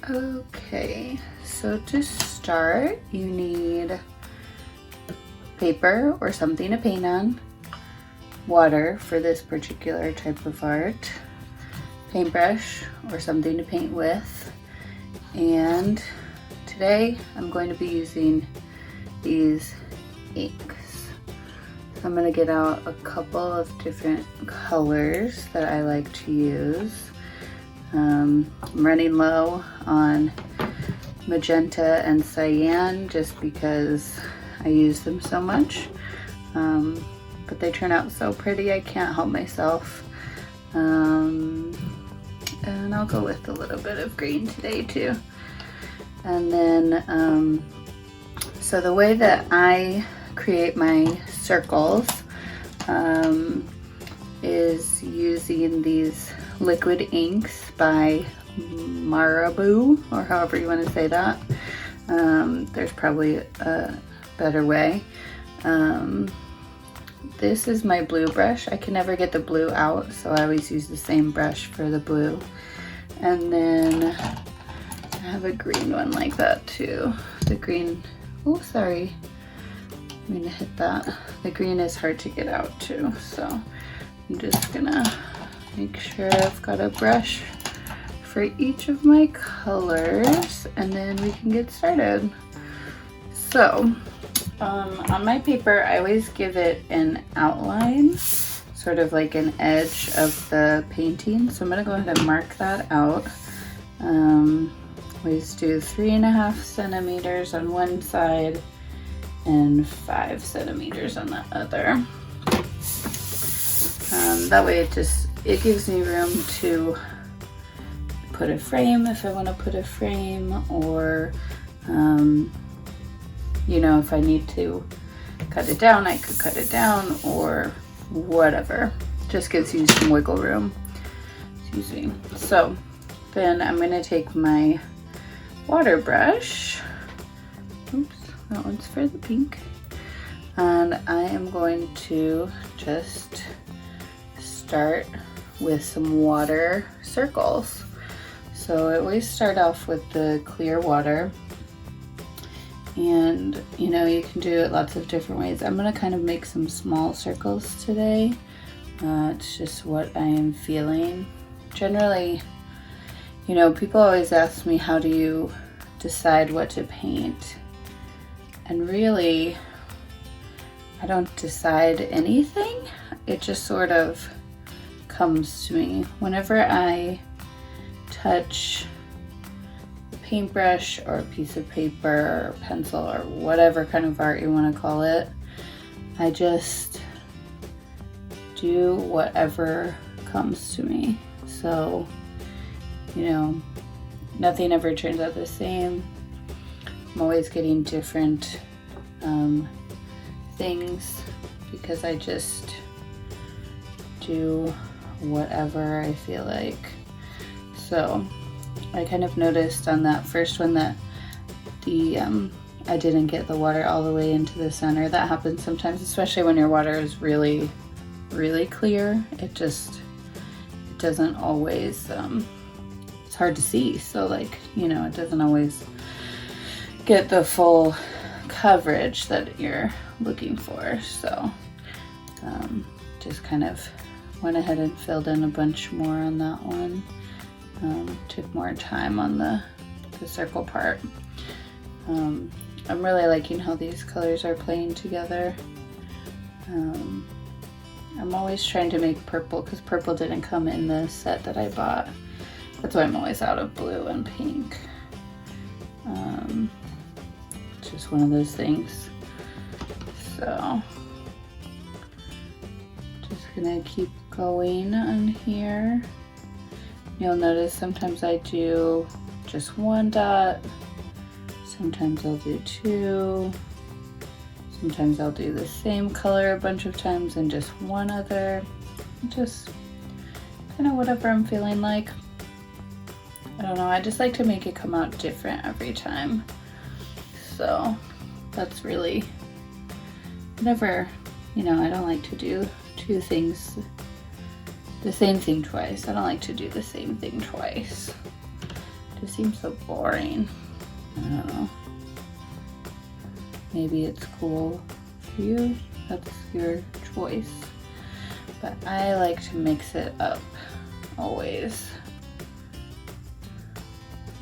Okay, so to start, you need paper or something to paint on, water for this particular type of art, paintbrush or something to paint with, and today I'm going to be using these inks. So I'm going to get out a couple of different colors that I like to use. I'm running low on magenta and cyan just because I use them so much, but they turn out so pretty I can't help myself. And I'll go with a little bit of green today too. And then so the way that I create my circles is using these liquid inks by Marabou, or however you want to say that. There's probably a better way. This is my blue brush. I can never get the blue out, so I always use the same brush for the blue. And then I have a green one like that too. The green, oh sorry, I'm gonna hit that. The green is hard to get out too, so I'm just gonna make sure I've got a brush for each of my colors, and then we can get started. So on my paper, I always give it an outline, sort of like an edge of the painting. So I'm gonna go ahead and mark that out. Always do 3.5 centimeters on one side and 5 centimeters on the other. That way it gives me room to put a frame if I want to put a frame, or you know, if I need to cut it down, I could cut it down, or whatever. Just gives you some wiggle room. Excuse me. So then I'm going to take my water brush. Oops, that one's for the pink. And I am going to just start with some water circles. So I always start off with the clear water, and you know, you can do it lots of different ways. I'm gonna kind of make some small circles today. It's just what I am feeling. Generally, you know, people always ask me, how do you decide what to paint? And really, I don't decide anything. It just sort of comes to me. Whenever I touch a paintbrush or a piece of paper or pencil or whatever kind of art you want to call it, I just do whatever comes to me. So, you know, nothing ever turns out the same. I'm always getting different things because I just do whatever I feel like. So I kind of noticed on that first one that I didn't get the water all the way into the center. That happens sometimes, especially when your water is really, really clear. It doesn't always, it's hard to see. So like, you know, it doesn't always get the full coverage that you're looking for. So just kind of went ahead and filled in a bunch more on that one. Took more time on the circle part. I'm really liking how these colors are playing together. I'm always trying to make purple because purple didn't come in the set that I bought. That's why I'm always out of blue and pink. It's just one of those things. So just gonna keep going on here. You'll notice sometimes I do just one dot, sometimes I'll do two, sometimes I'll do the same color a bunch of times and just one other. Just kind of whatever I'm feeling like. I don't know, I just like to make it come out different every time. So that's really, whatever, you know, I don't like to do two things, the same thing twice. I don't like to do the same thing twice. just seems so boring. I don't know. Maybe it's cool for you, that's your choice. But I like to mix it up always.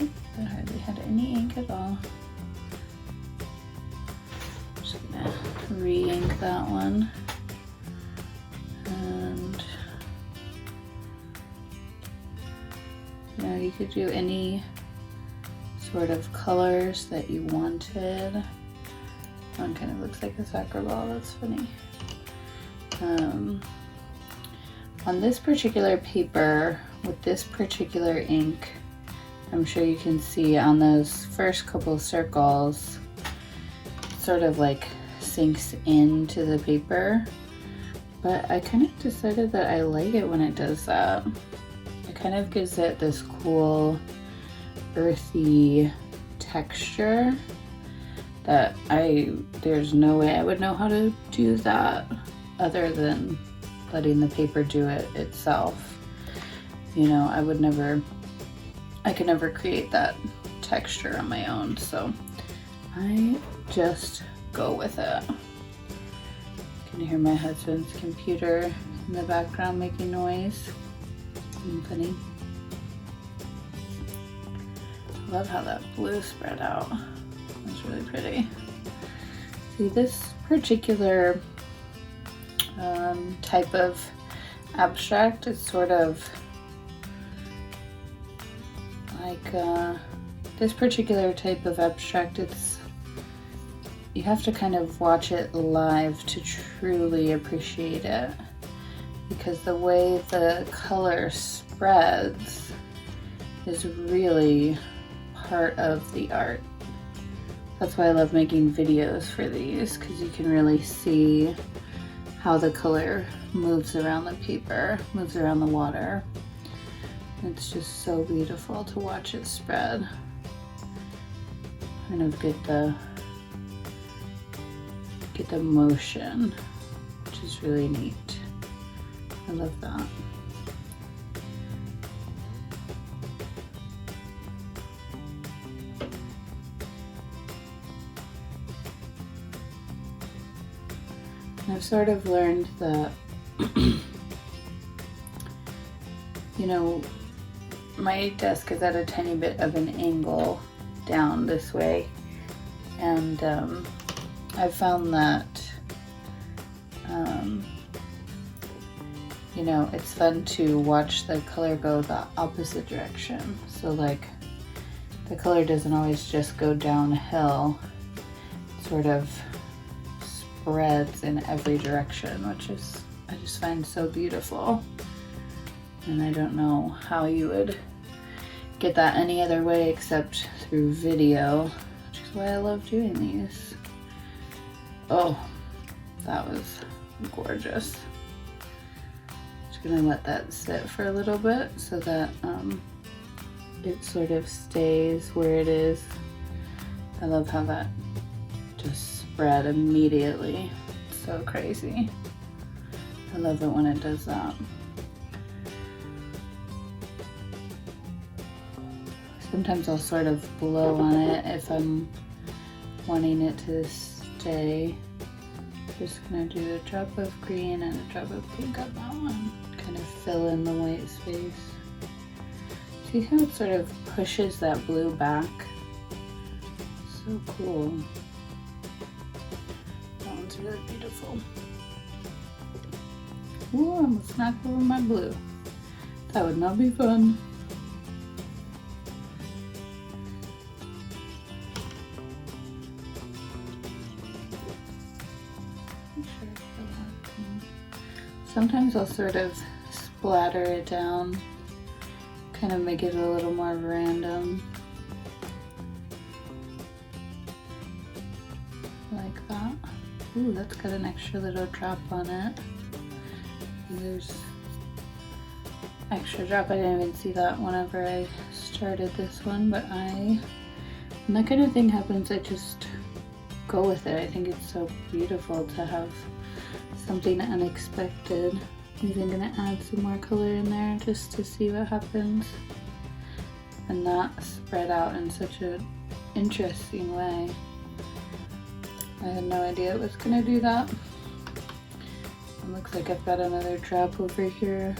Oop, I hardly had any ink at all. I'm just gonna re-ink that one. And you know, you could do any sort of colors that you wanted. One kind of looks like a soccer ball, that's funny. On this particular paper, with this particular ink, I'm sure you can see on those first couple circles, it sort of like sinks into the paper. But I kind of decided that I like it when it does that. It kind of gives it this cool, earthy texture that there's no way I would know how to do that other than letting the paper do it itself. You know, I could never create that texture on my own, so I just go with it. Can you hear my husband's computer in the background making noise? Funny. I love how that blue spread out. It's really pretty. See, this particular type of abstract is sort of like this particular type of abstract, you have to kind of watch it live to truly appreciate it, because the way the color spreads is really part of the art. That's why I love making videos for these, because you can really see how the color moves around the paper, moves around the water. It's just so beautiful to watch it spread. Kind of get the motion, which is really neat. I love that. I've sort of learned that, you know, my desk is at a tiny bit of an angle down this way, and I've found that, you know, it's fun to watch the color go the opposite direction. So like, the color doesn't always just go downhill, it sort of spreads in every direction, which is, I just find so beautiful. And I don't know how you would get that any other way except through video, which is why I love doing these. Oh, that was gorgeous. Just gonna let that sit for a little bit so that it sort of stays where it is. I love how that just spread immediately. It's so crazy. I love it when it does that. Sometimes I'll sort of blow on it if I'm wanting it to stay. Just gonna do a drop of green and a drop of pink on that one. Kind of fill in the white space. See how it sort of pushes that blue back? So cool. That one's really beautiful. Ooh, I almost knocked over my blue. That would not be fun. Sometimes I'll sort of splatter it down, kind of make it a little more random. Like that. Ooh, that's got an extra little drop on it. There's extra drop. I didn't even see that whenever I started this one, but when that kind of thing happens, I just go with it. I think it's so beautiful to have something unexpected. I'm even gonna add some more color in there just to see what happens. and not spread out in such an interesting way. I had no idea it was gonna do that. It looks like I've got another drop over here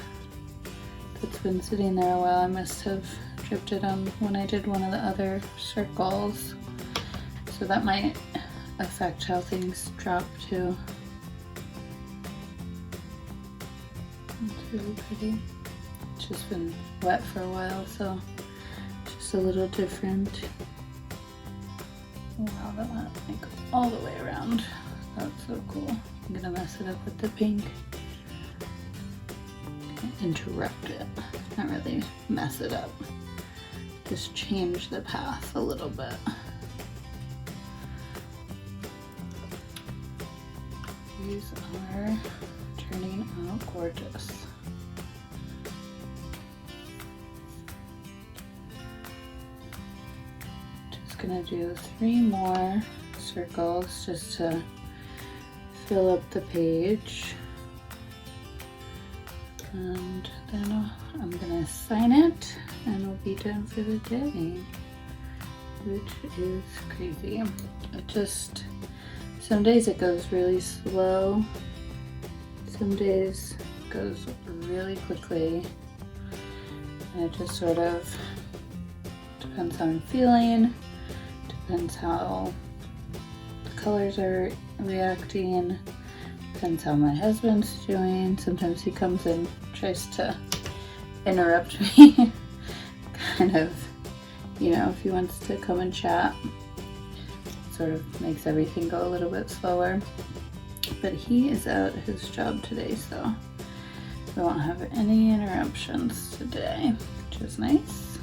that's been sitting there a while. I must have dripped it on when I did one of the other circles. So that might affect how things drop too. It's really pretty. It's just been wet for a while, so just a little different. Wow, that went like all the way around. That's so cool. I'm gonna mess it up with the pink. Interrupt it. Not really mess it up. Just change the path a little bit. These are turning out gorgeous. Just gonna do 3 more circles just to fill up the page. And then I'm gonna sign it and we'll be done for the day, which is crazy. It just, some days it goes really slow, some days it goes really quickly, and it just sort of depends how I'm feeling, depends how the colors are reacting, depends how my husband's doing. Sometimes he comes and tries to interrupt me, kind of, you know, if he wants to come and chat. Sort of makes everything go a little bit slower. But he is out at his job today, so we won't have any interruptions today, which is nice.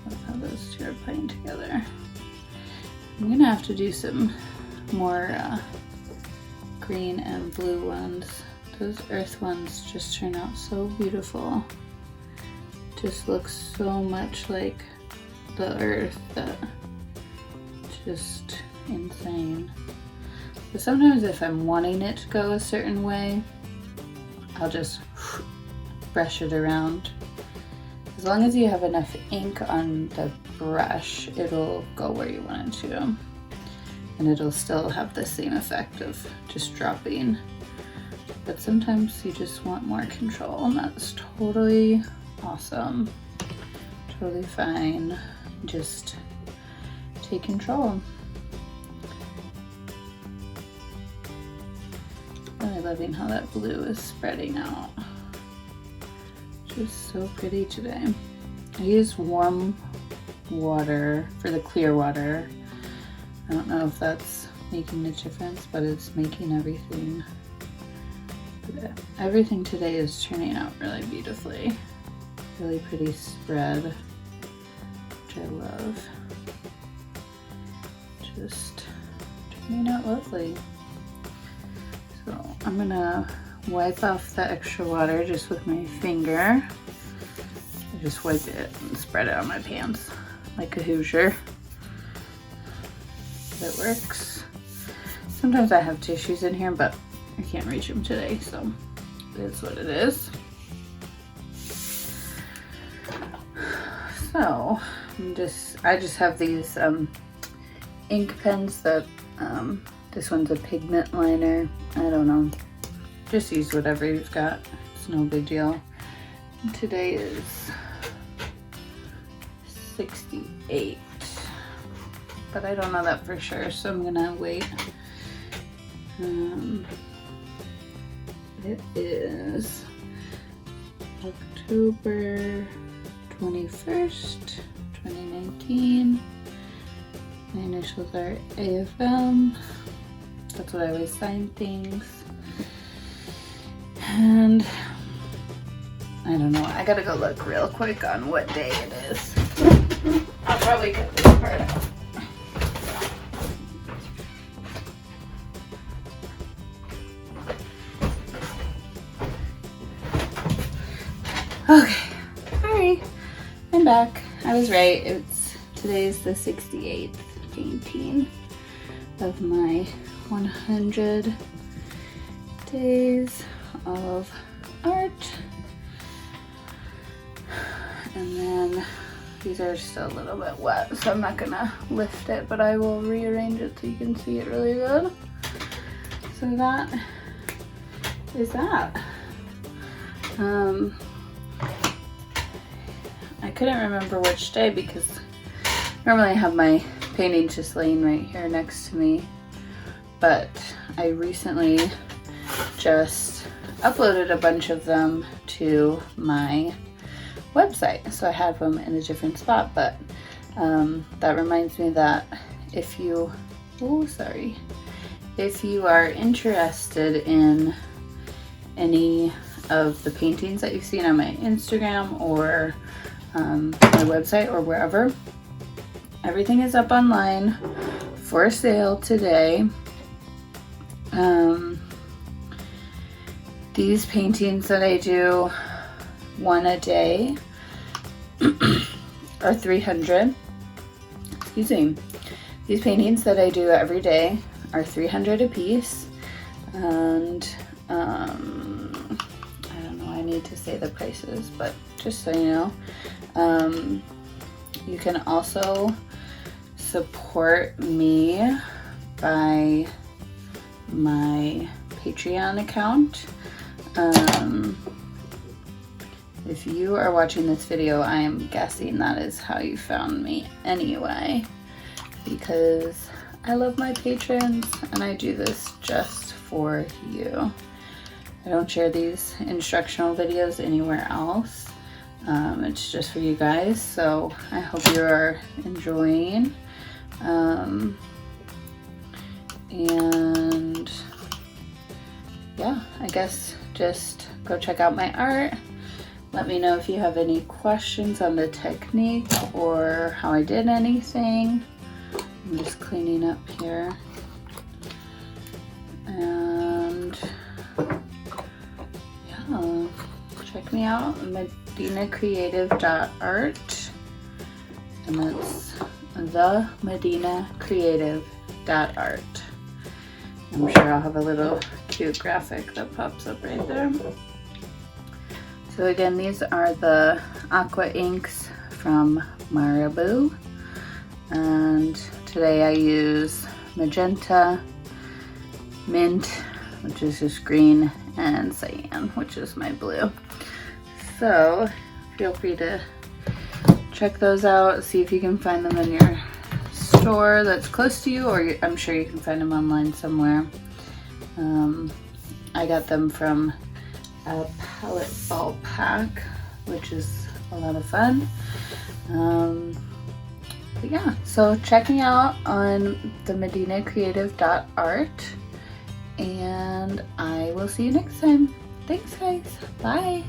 Love how those two are playing together. I'm gonna have to do some more green and blue ones. Those earth ones just turn out so beautiful. Just looks so much like the earth that just insane. But sometimes if I'm wanting it to go a certain way, I'll just brush it around. As long as you have enough ink on the brush, it'll go where you want it to. And it'll still have the same effect of just dropping. But sometimes you just want more control, and that's totally awesome. Totally fine. Just take control. Really loving how that blue is spreading out. Just so pretty today. I use warm water for the clear water. I don't know if that's making a difference, but it's making everything. Everything today is turning out really beautifully. Really pretty spread, which I love. Just turning out lovely. So I'm gonna wipe off the extra water just with my finger. I just wipe it and spread it on my pants like a Hoosier. That works. Sometimes I have tissues in here, but I can't reach them today, so it is what it is. So I just have these ink pens that this one's a pigment liner. I don't know. Just use whatever you've got. It's no big deal. And today is 68. But I don't know that for sure, so I'm gonna wait. It is October 21st, 2019. My initials are AFM. That's what I always sign things. And I don't know, I gotta go look real quick on what day it is. I'll probably cut this part out. Okay, sorry, I'm back. I was right. Today's the 68th painting of my 100 days of art. And then these are still a little bit wet, so I'm not gonna lift it, but I will rearrange it so you can see it really good. So that is that. I couldn't remember which day because normally I have my paintings just laying right here next to me, but I recently just uploaded a bunch of them to my website, so I have them in a different spot. But that reminds me that if you are interested in any of the paintings that you've seen on my Instagram or my website or wherever, everything is up online for sale today. These paintings that I do one a day are 300. Excuse me. These paintings that I do every day are 300 a piece, and I don't know, I need to say the prices, but just so you know, you can also support me by my Patreon account. If you are watching this video, I am guessing that is how you found me anyway, because I love my patrons and I do this just for you. I don't share these instructional videos anywhere else. It's just for you guys, so I hope you are enjoying. And yeah, I guess just go check out my art. Let me know if you have any questions on the technique or how I did anything. I'm just cleaning up here. And yeah, check me out, medinacreative.art, and that's the medinacreative.art. I'm sure I'll have a little cute graphic that pops up right there. So again, these are the aqua inks from Marabou, and today I use magenta, mint, which is just green, and cyan, which is my blue. So feel free to check those out, see if you can find them in your store that's close to you, or I'm sure you can find them online somewhere. I got them from a palette ball pack, which is a lot of fun. But yeah, so check me out on the medinacreative.art, and I will see you next time. Thanks guys, bye.